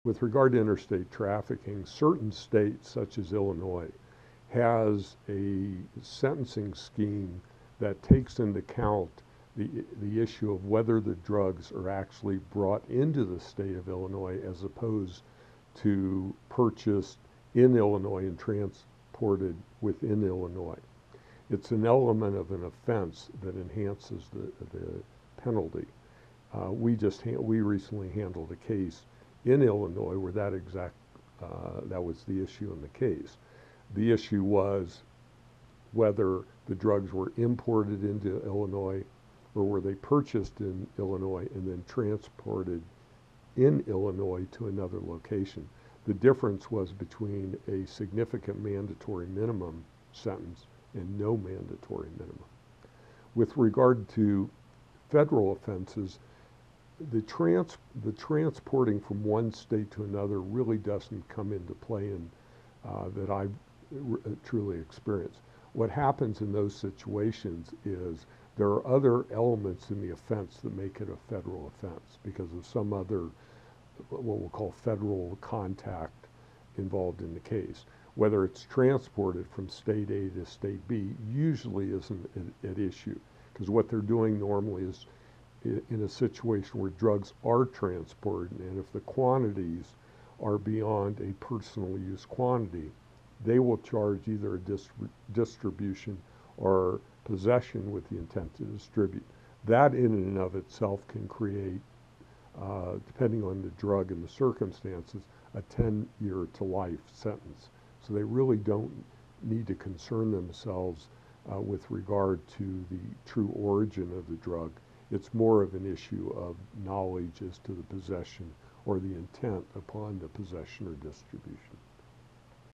With regard to interstate trafficking, certain states, such as Illinois, has a sentencing scheme that takes into account the issue of whether the drugs are actually brought into the state of Illinois as opposed to purchased in Illinois and transported within Illinois. It's an element of an offense that enhances the penalty. We recently handled a case in Illinois where that was the issue in the case. The issue was whether the drugs were imported into Illinois or were they purchased in Illinois and then transported in Illinois to another location. The difference was between a significant mandatory minimum sentence and no mandatory minimum. With regard to federal offenses, the transporting from one state to another really doesn't come into play in that I've truly experienced. What happens in those situations is there are other elements in the offense that make it a federal offense because of some other, what we'll call federal contact involved in the case. Whether it's transported from state A to state B usually isn't at issue because what they're doing normally is in a situation where drugs are transported, and if the quantities are beyond a personal use quantity, they will charge either a distribution or possession with the intent to distribute. That in and of itself can create, depending on the drug and the circumstances, a 10-year to life sentence. So they really don't need to concern themselves with regard to the true origin of the drug. It's more of an issue of knowledge as to the possession or the intent upon the possession or distribution.